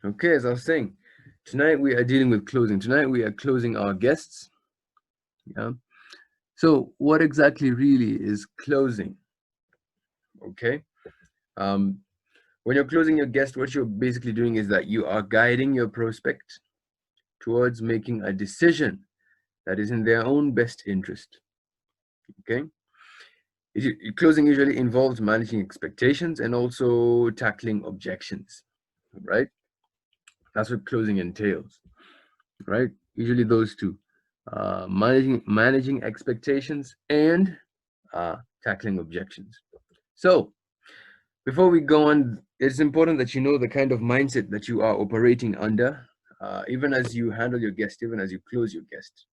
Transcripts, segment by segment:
Okay, as I was saying, tonight we are dealing with closing. Tonight we are closing our guests. Yeah. So what exactly really is closing? Okay. Um, when you're closing your guest, what you're basically doing is that you are guiding your prospect towards making a decision that is in their own best interest. Okay. Closing usually involves managing expectations and also tackling objections, right? That's what closing entails, right? Usually those two, managing expectations and tackling objections. So before we go on, it's important that you know the kind of mindset that you are operating under, even as you handle your guest, even as you close your guest.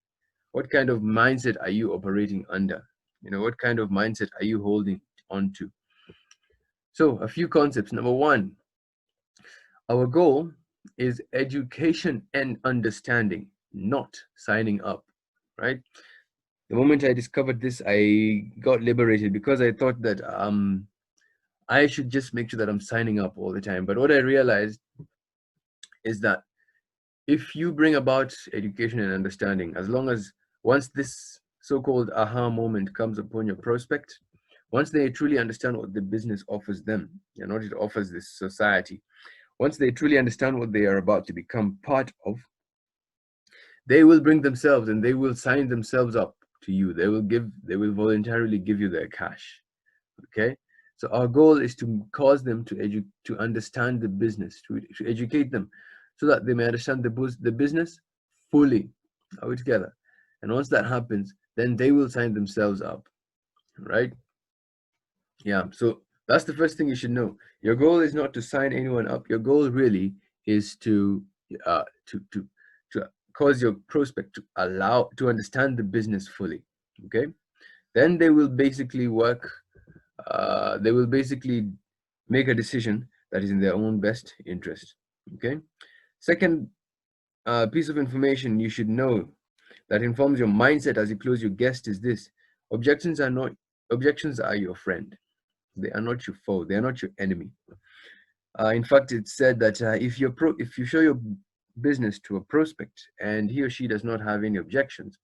What kind of mindset are you operating under? What kind of mindset are you holding on to? So, a few concepts. Number one, our goal is education and understanding, not signing up, right? The moment I discovered this, I got liberated because I thought that I should just make sure that I'm signing up all the time. But what I realized is that if you bring about education and understanding, as long as once this so-called aha moment comes upon your prospect, once they truly understand what the business offers them and what it offers this society, once they truly understand what they are about to become part of, they will bring themselves and they will sign themselves up to you. They will voluntarily give you their cash. Okay. So our goal is to cause them to understand the business, to educate them so that they may understand the business fully. Are we together? And once that happens, then they will sign themselves up, right? Yeah. So that's the first thing you should know. Your goal is not to sign anyone up. Your goal really is uh to to to cause your prospect to understand the business fully. Okay. Then they will basically make a decision that is in their own best interest. Okay. Second piece of information you should know that informs your mindset as you close your guest is this: objections are not objections are your friend. They are not your foe. They are not your enemy. In fact, it's said that if you show your business to a prospect and he or she does not have any objections,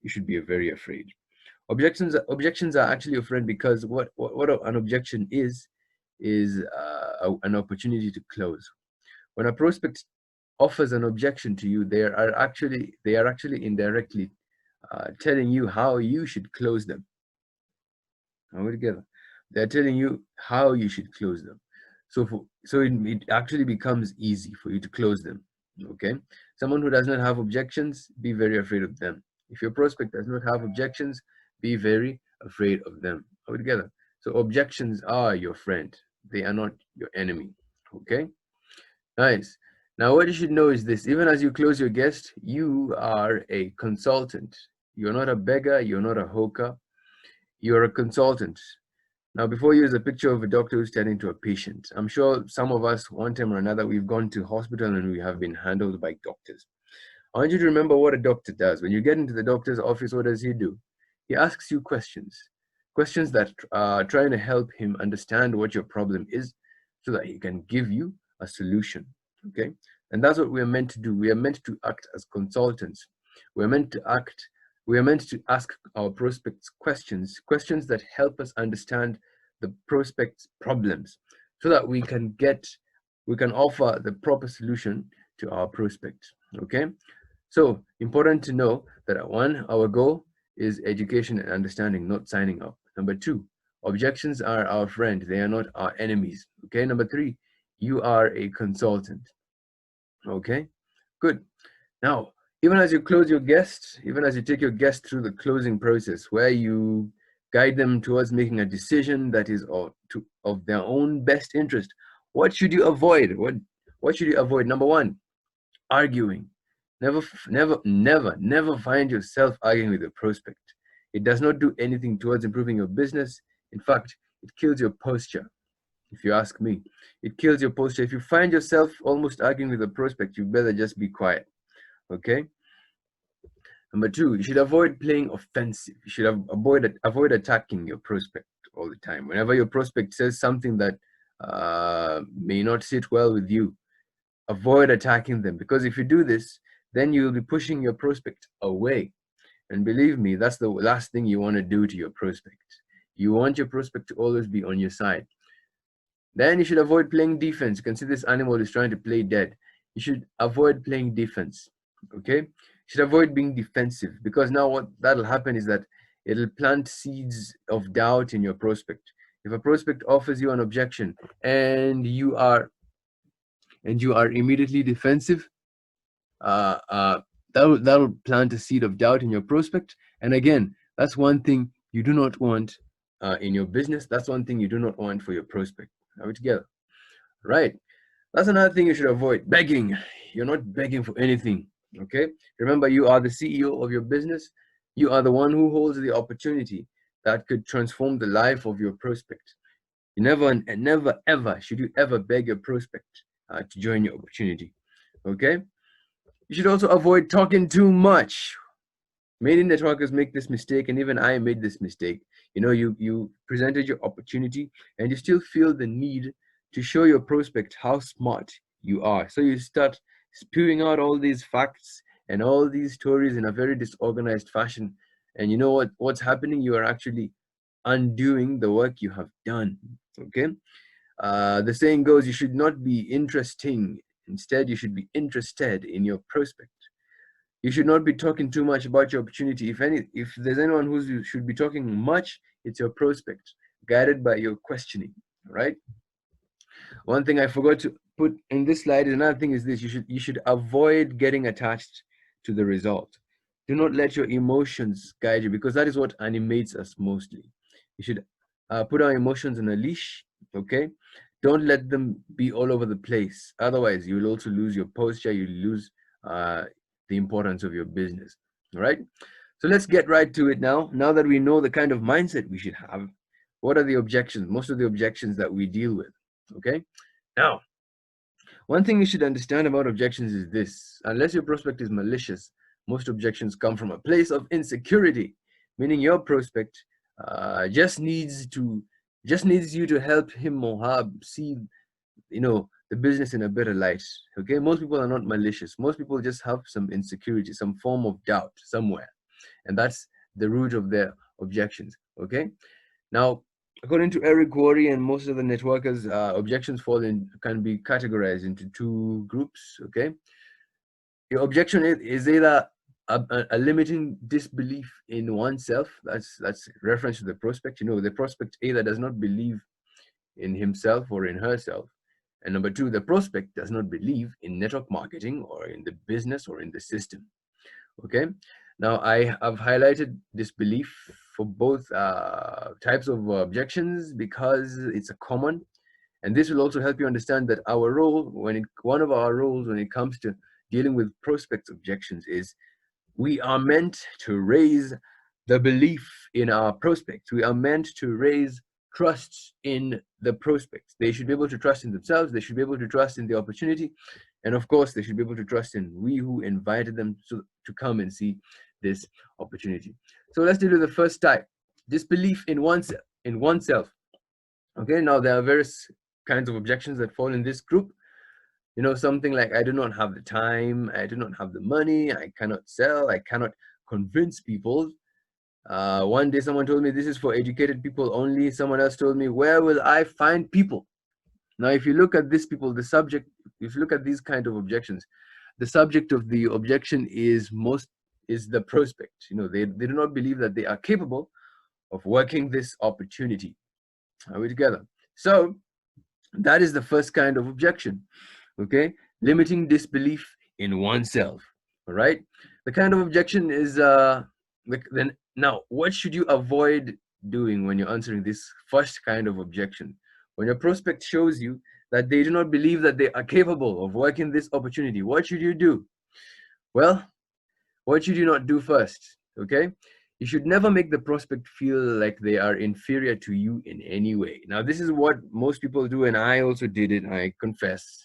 you should be very afraid. Objections are actually your friend because what an objection is an opportunity to close. When a prospect offers an objection to you, they are actually indirectly telling you how you should close them. Are we together? They're telling you how you should close them. So it actually becomes easy for you to close them. Okay. Someone who does not have objections, be very afraid of them. If your prospect does not have objections, be very afraid of them. Are we together? So objections are your friend. They are not your enemy. Okay. Nice. Now, what you should know is this: even as you close your guest, you are a consultant. You're not a beggar, you're not a hawker, you're a consultant. Now, before you is a picture of a doctor who's tending to a patient. I'm sure some of us, one time or another, we've gone to hospital and we have been handled by doctors. I want you to remember what a doctor does. When you get into the doctor's office, what does he do? He asks you questions, questions that are trying to help him understand what your problem is so that he can give you a solution. Okay? And that's what we are meant to do. We are meant to act as consultants. We're meant to act, we are meant to ask our prospects questions that help us understand the prospect's problems so that we can offer the proper solution to our prospect. Okay? So important to know that one, our goal is education and understanding, not signing up. Number two, objections are our friend, they are not our enemies. Okay. Number three, you are a consultant. Okay, good. Now, even as you close your guests, even as you take your guests through the closing process, where you guide them towards making a decision that is of their own best interest, what should you avoid? What should you avoid? Number one, arguing. Never find yourself arguing with your prospect. It does not do anything towards improving your business. In fact, it kills your posture. If you ask me, it kills your posture. If you find yourself almost arguing with a prospect, you better just be quiet. Okay. Number two, you should avoid playing offensive. You should avoid attacking your prospect all the time. Whenever your prospect says something that may not sit well with you, avoid attacking them, because if you do this, then you'll be pushing your prospect away. And believe me, that's the last thing you want to do to your prospect. You want your prospect to always be on your side. Then you should avoid playing defense. You can see this animal is trying to play dead. You should avoid playing defense. Okay? You should avoid being defensive, because now what that'll happen is that it'll plant seeds of doubt in your prospect. If a prospect offers you an objection and you are immediately defensive, uh, uh, that'll plant a seed of doubt in your prospect. And again, that's one thing you do not want in your business. That's one thing you do not want for your prospect. Are we together? Right. That's another thing you should avoid. Begging. You're not begging for anything. Okay. Remember, you are the CEO of your business. You are the one who holds the opportunity that could transform the life of your prospect. You never and never ever should you ever beg your prospect to join your opportunity. Okay. You should also avoid talking too much. Many networkers make this mistake, and even I made this mistake. You know, you presented your opportunity and you still feel the need to show your prospect how smart you are. So you start spewing out all these facts and all these stories in a very disorganized fashion. And you know what's happening? You are actually undoing the work you have done. Okay. The saying goes, you should not be interesting. Instead, you should be interested in your prospect. You should not be talking too much about your opportunity. If there's anyone who should be talking much, it's your prospect, guided by your questioning, right? One thing I forgot to put in this slide is another thing is this: you should avoid getting attached to the result. Do not let your emotions guide you, because that is what animates us mostly. You should put our emotions on a leash, okay? Don't let them be all over the place. Otherwise, you will also lose your posture. You lose the importance of your business. All right. So let's get right to it now. Now that we know the kind of mindset we should have, what are the objections? Most of the objections that we deal with. Okay. Now, one thing you should understand about objections is this: unless your prospect is malicious, most objections come from a place of insecurity, meaning your prospect just needs you to help him or her see, the business in a better light. Okay, most people are not malicious. Most people just have some insecurity, some form of doubt somewhere, and that's the root of their objections. Okay, now according to Eric Worre and most of the networkers, objections can be categorized into two groups. Okay, your objection is either a limiting disbelief in oneself. That's reference to the prospect. The prospect either does not believe in himself or in herself. And number two, the prospect does not believe in network marketing or in the business or in the system. Okay. Now I have highlighted this belief for both types of objections because it's a common, and this will also help you understand that one of our roles when it comes to dealing with prospects objections is we are meant to raise the belief in our prospects. We are meant to raise trust in the prospects. They should be able to trust in themselves. They should be able to trust in the opportunity. And of course, they should be able to trust in we who invited them to come and see this opportunity. So let's deal with the first type: disbelief in oneself. Okay, now there are various kinds of objections that fall in this group. Something like, I do not have the time, I do not have the money, I cannot sell, I cannot convince people. One day someone told me this is for educated people only. Someone else told me, where will I find people? Now, if you look at these people, if you look at these kind of objections, the subject of the objection is the prospect. They do not believe that they are capable of working this opportunity. Are we together? So that is the first kind of objection. Okay, limiting disbelief in oneself. All right, the kind of objection is then now what should you avoid doing when you're answering this first kind of objection? When your prospect shows you that they do not believe that they are capable of working this opportunity, what should you do? Well, what should you not do first? Okay, you should never make the prospect feel like they are inferior to you in any way. Now, this is what most people do, and I also did it, I confess.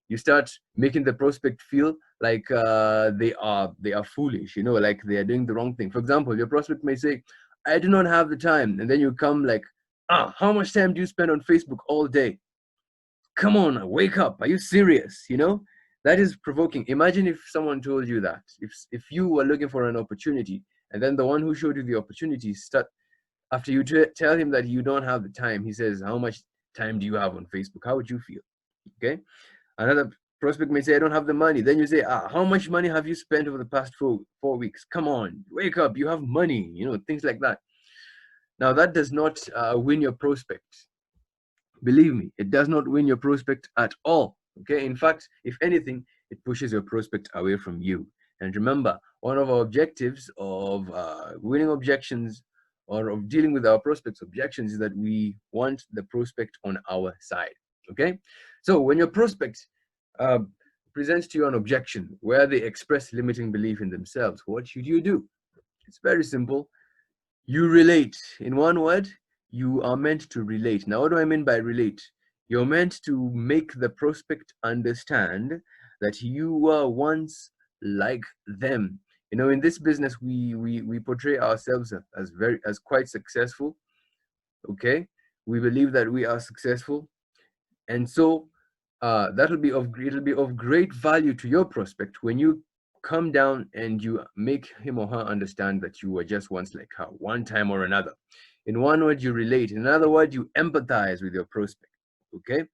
You start making the prospect feel like they are foolish, like they are doing the wrong thing. For example, your prospect may say, I do not have the time, and then you come like, how much time do you spend on Facebook all day? Come on, wake up. Are you serious? You know, that is provoking. Imagine if someone told you that. If you were looking for an opportunity, and then the one who showed you the opportunity start after you tell him that you don't have the time, he says, "How much time do you have on Facebook?" How would you feel? Okay. Another prospect may say, "I don't have the money." Then you say, "How much money have you spent over the past four weeks? Come on, wake up. You have money." You know, things like that. Now that does not win your prospect. Believe me, it does not win your prospect at all. Okay. In fact, if anything, it pushes your prospect away from you. And remember, one of our objectives of winning objections or of dealing with our prospects' objections is that we want the prospect on our side. Okay. So when your prospect uh, presents to you an objection where they express limiting belief in themselves, what should you do? It's very simple. You relate. In one word, you are meant to relate. Now, what do I mean by relate? You're meant to make the prospect understand that you were once like them. You know, in this business, we portray ourselves as quite successful. Okay, we believe that we are successful, and so it'll be of great value to your prospect when you come down and you make him or her understand that you were just once like her, one time or another. In one word, you relate. In another word, you empathize with your prospect. Okay.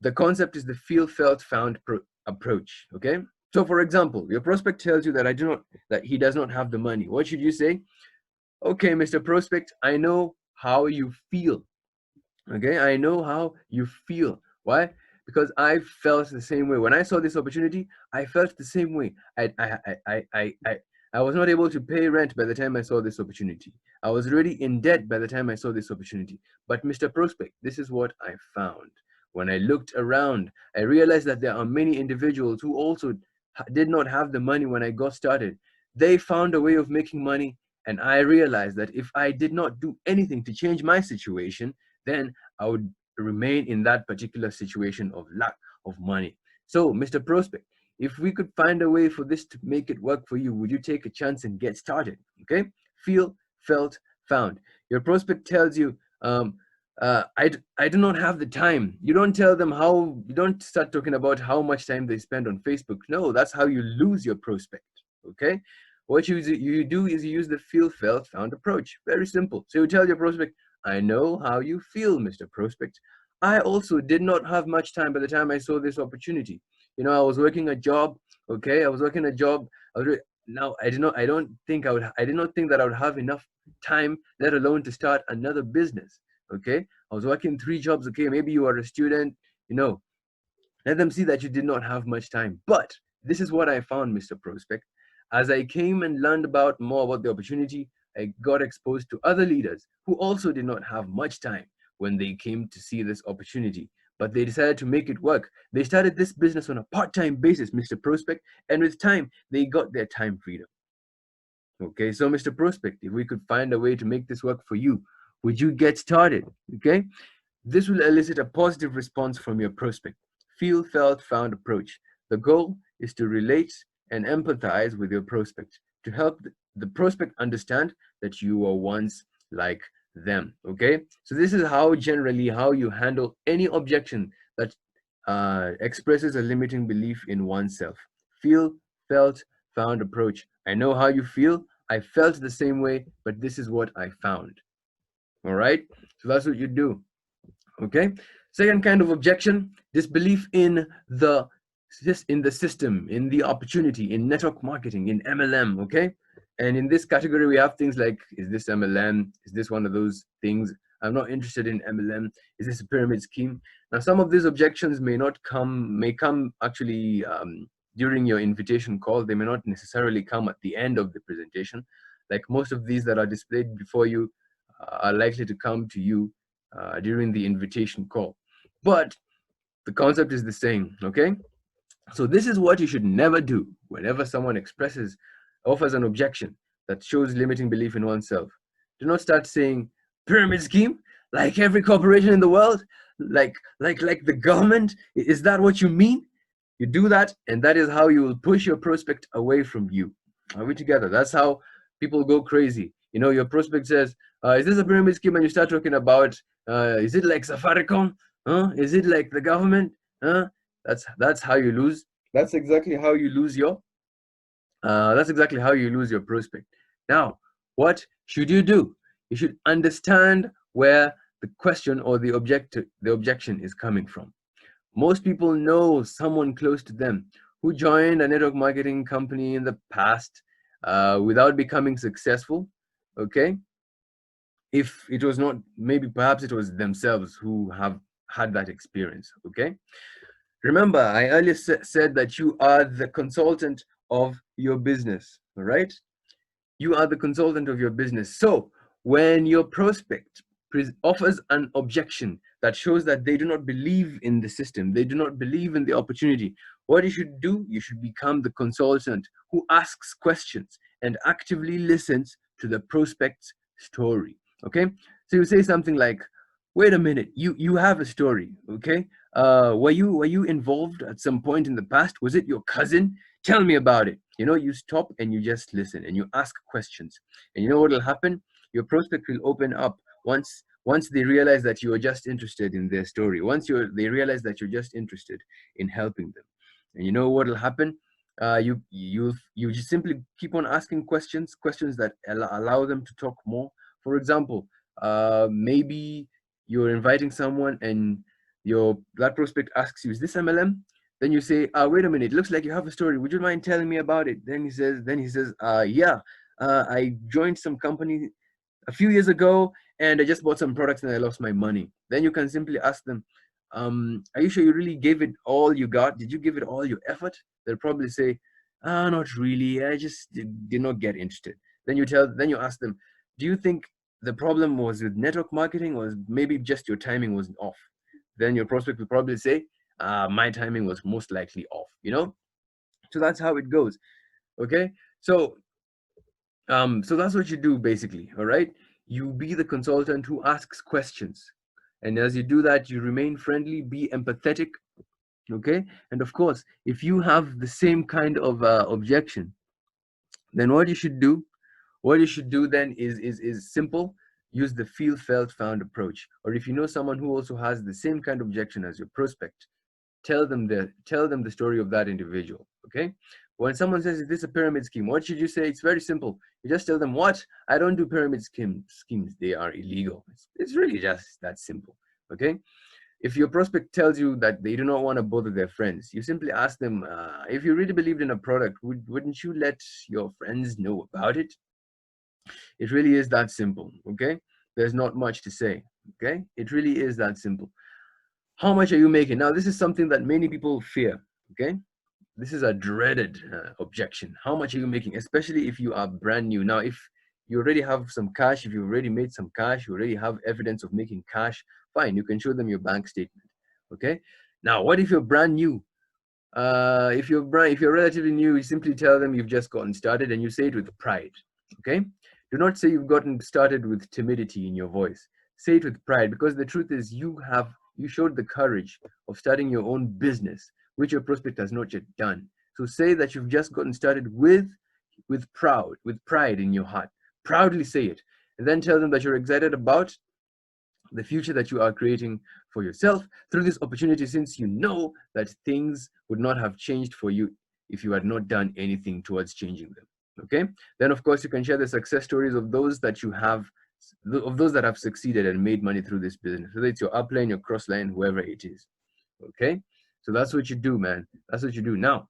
The concept is the feel, felt, found approach. Okay. So, for example, your prospect tells you that he does not have the money. What should you say? "Okay, Mr. Prospect, I know how you feel. Okay, I know how you feel. Why? Because I felt the same way when I saw this opportunity. I felt the same way. I was not able to pay rent by the time I saw this opportunity. I was already in debt by the time I saw this opportunity. But Mr. Prospect, this is what I found. When I looked around, I realized that there are many individuals who also did not have the money when I got started. They found a way of making money, and I realized that if I did not do anything to change my situation, then I would remain in that particular situation of lack of money. So, Mr. Prospect, if we could find a way for this to make it work for you, would you take a chance and get started?" Okay? Feel, felt, found. Your prospect tells you, I do not have the time. You don't tell them how, you don't start talking about how much time they spend on Facebook. No, that's how you lose your prospect. Okay? What you do is you use the feel, felt, found approach. Very simple. So you tell your prospect, "I know how you feel, Mr. Prospect. I also did not have much time by the time I saw this opportunity. You know, I was working a job. Okay, I was working a job. Now I did not think that I would have enough time, let alone to start another business. Okay, I was working three jobs. Okay, maybe you are a student. You know, let them see that you did not have much time. But this is what I found, Mr. Prospect. As I came and learned about more about the opportunity, I got exposed to other leaders who also did not have much time when they came to see this opportunity. But they decided to make it work. They started this business on a part-time basis, Mr. Prospect, and with time, they got their time freedom. Okay, so Mr. Prospect, if we could find a way to make this work for you, would you get started? Okay, this will elicit a positive response from your prospect. Feel, felt, found approach. The goal is to relate and empathize with your prospect to help the prospect understand that you were once like them. Okay, so this is how you handle any objection that expresses a limiting belief in oneself. Feel, felt, found approach. I know how you feel. I felt the same way, but this is what I found. All right, so that's what you do. Okay. Second kind of objection: disbelief in the system, in the opportunity, in network marketing, in MLM. Okay. And in this category, we have things like: is this MLM? Is this one of those things? I'm not interested in MLM. Is this a pyramid scheme? Now, some of these objections may come actually during your invitation call. They may not necessarily come at the end of the presentation. Like most of these that are displayed before you are likely to come to you during the invitation call. But the concept is the same, okay? So this is what you should never do whenever someone offers an objection that shows limiting belief in oneself. Do not start saying pyramid scheme, like every corporation in the world, like the government. Is that what you mean? You do that, and that is how you will push your prospect away from you. Are we together? That's how people go crazy. You know, your prospect says, "Is this a pyramid scheme?" And you start talking about, "Is it like Safaricom? Is it like the government? That's how you lose. That's exactly how you lose your that's exactly how you lose your prospect. Now, what should you do? You should understand where the question or the objection is coming from. Most people know someone close to them who joined a network marketing company in the past without becoming successful. Okay, if it was not, maybe perhaps it was themselves who have had that experience. Okay, remember, I earlier said that you are the consultant of your business, all right? You are the consultant of your business. So when your prospect offers an objection that shows that they do not believe in the system, they do not believe in the opportunity, what you should do, you should become the consultant who asks questions and actively listens to the prospect's story. Okay? So you say something like, wait a minute, you have a story, okay? Were you involved at some point in the past? Was it your cousin? Tell me about it. You stop and you just listen and you ask questions. And you know what will happen? Your prospect will open up once they realize that you are just interested in their story. They realize that you're just interested in helping them. And you know what will happen? You just simply keep on asking questions that allow them to talk more. For example, maybe you're inviting someone and your that prospect asks you, is this MLM? Then you say, wait a minute, looks like you have a story. Would you mind telling me about it? Then he says, yeah, I joined some company a few years ago and I just bought some products and I lost my money. Then you can simply ask them, are you sure you really gave it all you got? Did you give it all your effort? They'll probably say, not really. I just did not get interested. Then you ask them, do you think the problem was with network marketing or maybe just your timing was off? Then your prospect will probably say, my timing was most likely off. So that's how it goes. Okay. So that's what you do basically. All right. You be the consultant who asks questions. And as you do that, you remain friendly, be empathetic. Okay. And of course, if you have the same kind of objection, then what you should do then is simple. Use the feel, felt, found approach. Or if you know someone who also has the same kind of objection as your prospect, tell them the story of that individual. Okay. When someone says, is this a pyramid scheme, what should you say? It's very simple. You just tell them, what? I don't do pyramid schemes. They are illegal. It's really just that simple. Okay. If your prospect tells you that they do not want to bother their friends, you simply ask them, if you really believed in a product, wouldn't you let your friends know about it? It really is that simple. Okay. There's not much to say. Okay. It really is that simple. How much are you making? Now, this is something that many people fear. Okay. This is a dreaded objection. How much are you making? Especially if you are brand new. Now, if you already have some cash, if you already made some cash, you already have evidence of making cash, fine. You can show them your bank statement. Okay. Now, what if you're brand new? If you're relatively new, you simply tell them you've just gotten started and you say it with pride. Okay. Do not say you've gotten started with timidity in your voice. Say it with pride, because the truth is you showed the courage of starting your own business, which your prospect has not yet done. So say that you've just gotten started with pride in your heart. Proudly say it, and then tell them that you're excited about the future that you are creating for yourself through this opportunity, since you know that things would not have changed for you if you had not done anything towards changing them. Okay. Then of course you can share the success stories of those that have succeeded and made money through this business, whether it's your upline, your crossline, whoever it is. Okay. So that's what you do, man. That's what you do. Now,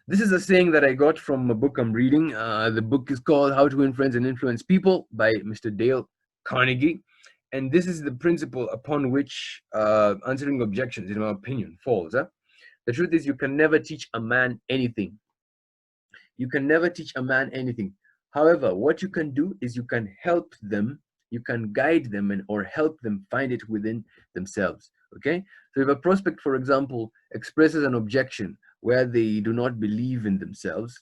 this is a saying that I got from a book I'm reading. The book is called How to Win Friends and Influence People by Mr. Dale Carnegie. And this is the principle upon which answering objections, in my opinion, falls. The truth is, you can never teach a man anything. You can never teach a man anything. However, what you can do is you can help them, you can guide them or help them find it within themselves. Okay? So if a prospect, for example, expresses an objection where they do not believe in themselves,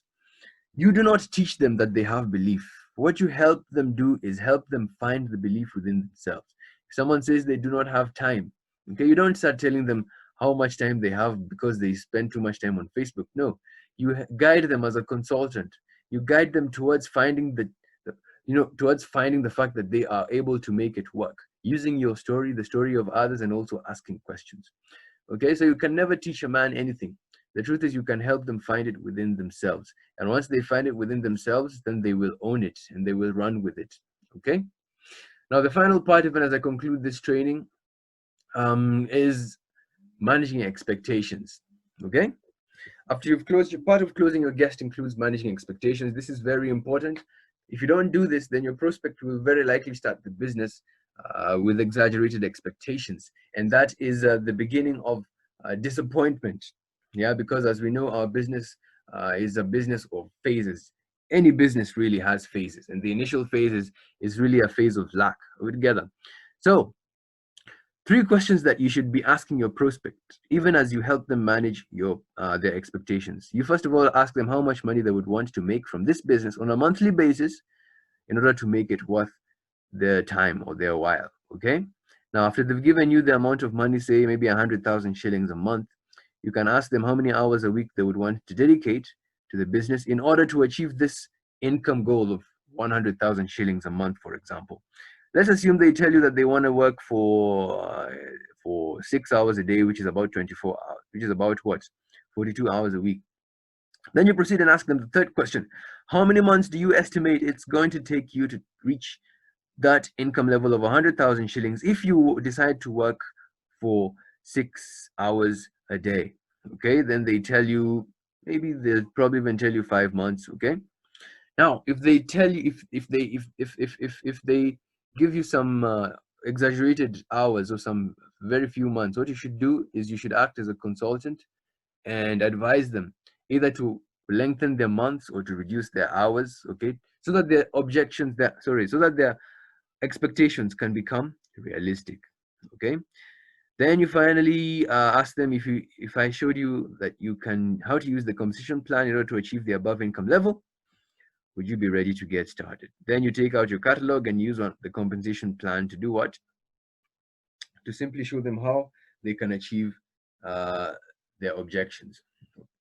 you do not teach them that they have belief. What you help them do is help them find the belief within themselves. If someone says they do not have time, okay, you don't start telling them how much time they have because they spend too much time on Facebook. No, you guide them as a consultant. You guide them towards finding towards finding the fact that they are able to make it work. using your story, the story of others, and also asking questions. Okay, so you can never teach a man anything. The truth is, you can help them find it within themselves. And once they find it within themselves, then they will own it and they will run with it. Okay, now the final part, even as I conclude this training, is managing expectations. Okay, after you've closed, your part of closing your guest includes managing expectations. This is very important. If you don't do this, then your prospect will very likely start the business with exaggerated expectations, and that is the beginning of disappointment. Yeah, because as we know, our business is a business of phases. Any business really has phases, and the initial phase is really a phase of lack. Are we together? So 3 questions that you should be asking your prospect, even as you help them manage their expectations. You first of all ask them how much money they would want to make from this business on a monthly basis in order to make it worth their time or their while. Okay. Now, after they've given you the amount of money, say maybe 100,000 shillings a month, you can ask them how many hours a week they would want to dedicate to the business in order to achieve this income goal of 100,000 shillings a month, for example. Let's assume they tell you that they want to work for 6 hours a day, which is about 24 hours, which is about what? 42 hours a week. Then you proceed and ask them the third question. How many months do you estimate it's going to take you to reach that income level of 100,000 shillings if you decide to work for 6 hours a day? Okay, then they tell you, maybe they'll probably even tell you 5 months. Okay, now if they tell you, if they give you some exaggerated hours or some very few months, what you should do is you should act as a consultant and advise them either to lengthen their months or to reduce their hours. Okay, so that their objections, so that their expectations can become realistic. Okay, then you finally ask them, if I showed you that you can how to use the compensation plan in order to achieve the above income level, would you be ready to get started? Then you take out your catalog and use the compensation plan to do what? To simply show them how they can achieve their objections,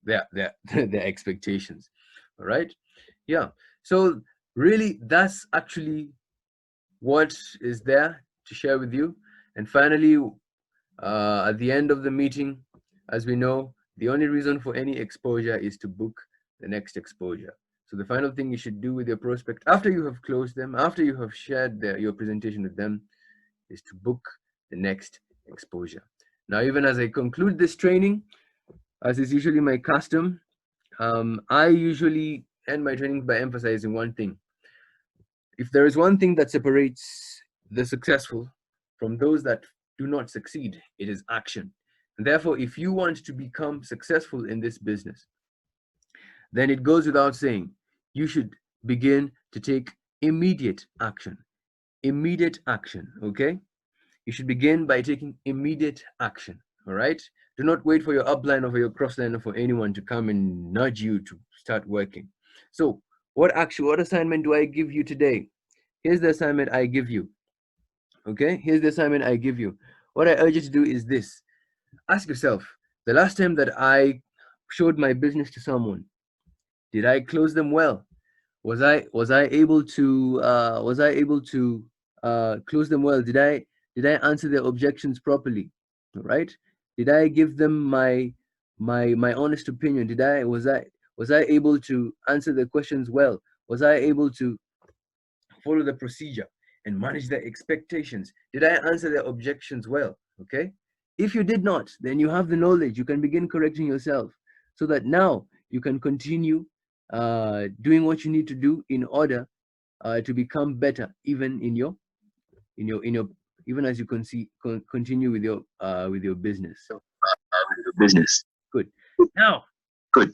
their their expectations. All right, yeah. So really, that's actually what is there to share with you. And finally, at the end of the meeting, as we know, the only reason for any exposure is to book the next exposure. So the final thing you should do with your prospect after you have closed them, after you have shared your presentation with them, is to book the next exposure. Now, even as I conclude this training, as is usually my custom, I usually end my trainings by emphasizing one thing. If there is one thing that separates the successful from those that do not succeed, it is action. And therefore, if you want to become successful in this business, then it goes without saying, you should begin to take immediate action. Immediate action, okay? You should begin by taking immediate action, all right? Do not wait for your upline or for your crossline or for anyone to come and nudge you to start working. So what assignment do I give you today? Here's the assignment I give you, okay? Here's the assignment I give you. What I urge you to do is this. Ask yourself, the last time that I showed my business to someone, did I close them well? Was I able to close them well? Did I answer their objections properly? Right? Did I give them my honest opinion? Was I able to answer their questions well? Was I able to follow the procedure and manage their expectations? Did I answer their objections well? Okay? If you did not, then you have the knowledge. You can begin correcting yourself so that now you can continue doing what you need to do in order to become better, even in your even as you continue with your business. So, business. Good. Now, good.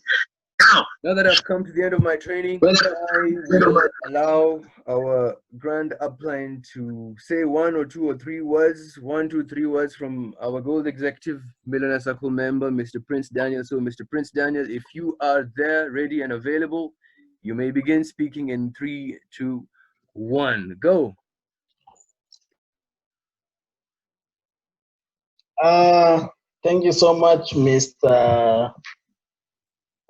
Now that I've come to the end of my training, I will allow our grand upline to say 1 or 2 or 3 words, 1, 2, 3 words from our Gold Executive Millionaire Circle member, Mr. Prince Daniel. So, Mr. Prince Daniel, if you are there, ready and available, you may begin speaking in 3, 2, 1. Go. Thank you so much, Mr.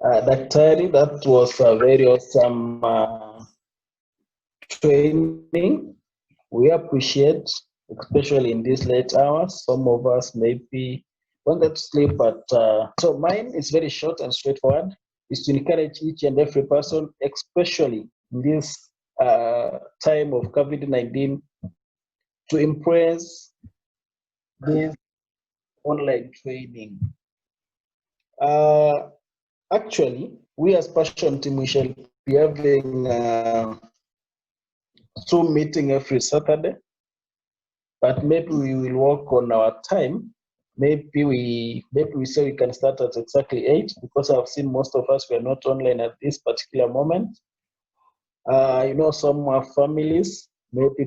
Daktari. That was a very awesome training. We appreciate especially in these late hours. Some of us maybe wanted to sleep, but so mine is very short and straightforward. Is to encourage each and every person, especially in this time of COVID-19, to embrace this online training. Actually, we as Passion Team, we shall be having Zoom meeting every Saturday, but maybe we will work on our time. Maybe we say we can start at exactly 8, because I've seen most of us were not online at this particular moment. You know, some families, maybe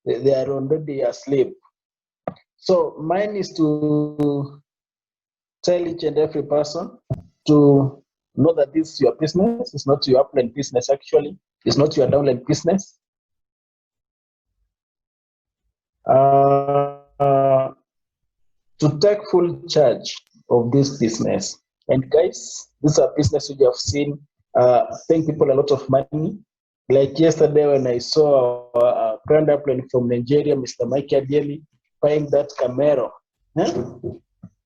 they are already asleep. So mine is to tell each and every person to know that this is your business. It's not your upline business, actually. It's not your downline business. To take full charge of this business. And guys, this is a business which I've seen paying people a lot of money. Like yesterday when I saw a grand upline from Nigeria, Mr. Mike Adieli, buying that Camaro.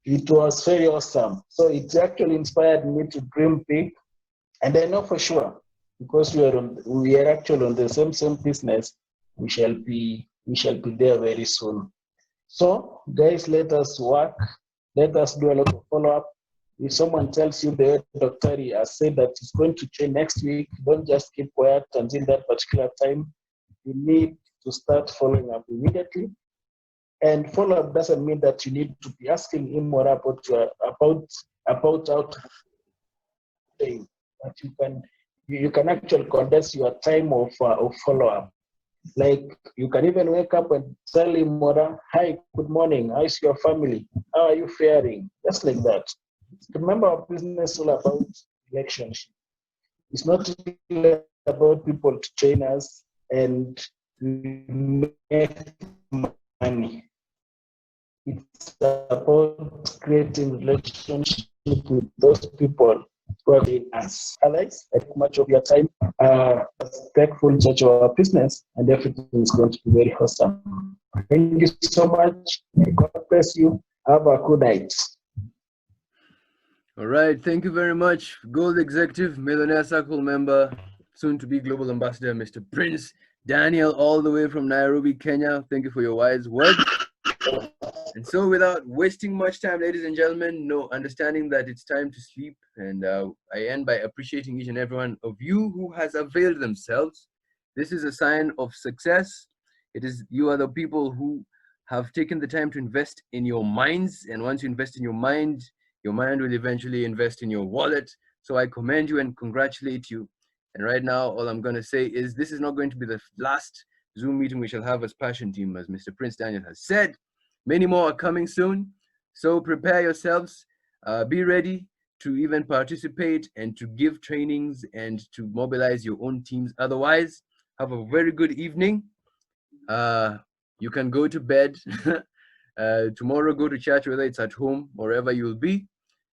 It was very awesome. So it actually inspired me to dream big. And I know for sure, because we are actually on the same business, we shall be there very soon. So guys, let us work. Let us do a lot of follow-up. If someone tells you the doctor has said that he's going to train next week, don't just keep quiet until that particular time. You need to start following up immediately. And follow-up doesn't mean that you need to be asking him more about how to train. But you can actually condense your time of follow-up. Like you can even wake up and tell him, Mora, hi, good morning, how's your family? How are you faring? Just like that. Remember, our business is all about relationship. It's not really about people to train us and make money. It's about creating relationship with those people who are in us. Alex, I take much of your time. Take full charge of our business, and everything is going to be very awesome. Thank you so much. God bless you. Have a good night. All right, thank you very much, Gold Executive, Millionaire Circle member, soon to be Global Ambassador, Mr. Prince Daniel, all the way from Nairobi, Kenya. Thank you for your wise words. And so, without wasting much time, ladies and gentlemen, understanding that it's time to sleep, and I end by appreciating each and every one of you who has availed themselves. This is a sign of success. You are the people who have taken the time to invest in your minds, and once you invest in your mind will eventually invest in your wallet. So I commend you and congratulate you. And right now, all I'm going to say is this is not going to be the last Zoom meeting we shall have as Passion Team, as Mr. Prince Daniel has said. Many more are coming soon. So prepare yourselves. Be ready to even participate and to give trainings and to mobilize your own teams. Otherwise, have a very good evening. You can go to bed. Tomorrow, go to church, whether it's at home, wherever you'll be.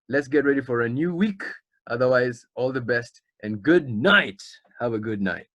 Let's get ready for a new week. Otherwise, all the best and good night. Have a good night.